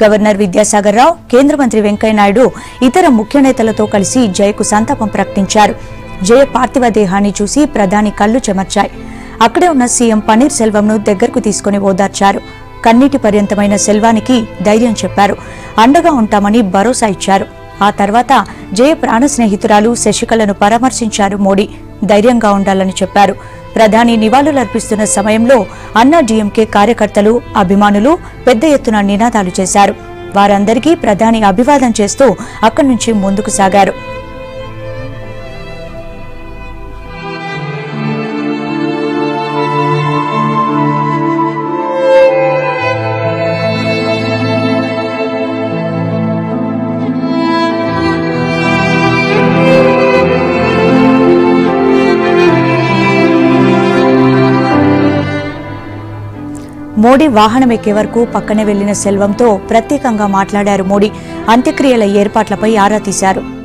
Governor Vidyasagar Rao, కేంద్ర మంత్రి వెంకయ్యనాయుడు ఇతర ముఖ్య నేతలతో కలిసి జయకు సంతాపం ప్రకటించారు. జయ పార్థివ దేహాన్ని చూసి ప్రధాని కళ్లు చెమర్చాయి. అక్కడే ఉన్న సీఎం పన్నీర్ సెల్వంను దగ్గరకు తీసుకుని ఓదార్చారు. కన్నీటి పర్యంతమైన సెల్వానికి ధైర్యం చెప్పారు. అండగా ఉంటామని భరోసా ఇచ్చారు. ఆ తర్వాత జయ ప్రాణ స్నేహితురాలు శశికళను పరామర్శించారు మోడీ. ధైర్యంగా ఉండాలని చెప్పారు. ప్రధాని నివాళులర్పిస్తున్న సమయంలో అన్నా డీఎంకే కార్యకర్తలు, అభిమానులు పెద్ద ఎత్తున నినాదాలు చేశారు. వారందరికీ ప్రధాని అభివాదం చేస్తూ అక్కడి నుంచి ముందుకు సాగారు. మోడీ వాహనం ఎక్కే వరకు పక్కనే వెళ్లిన సెల్వంతో ప్రత్యేకంగా మాట్లాడారు మోడీ. అంత్యక్రియల ఏర్పాట్లపై ఆరా తీశారు.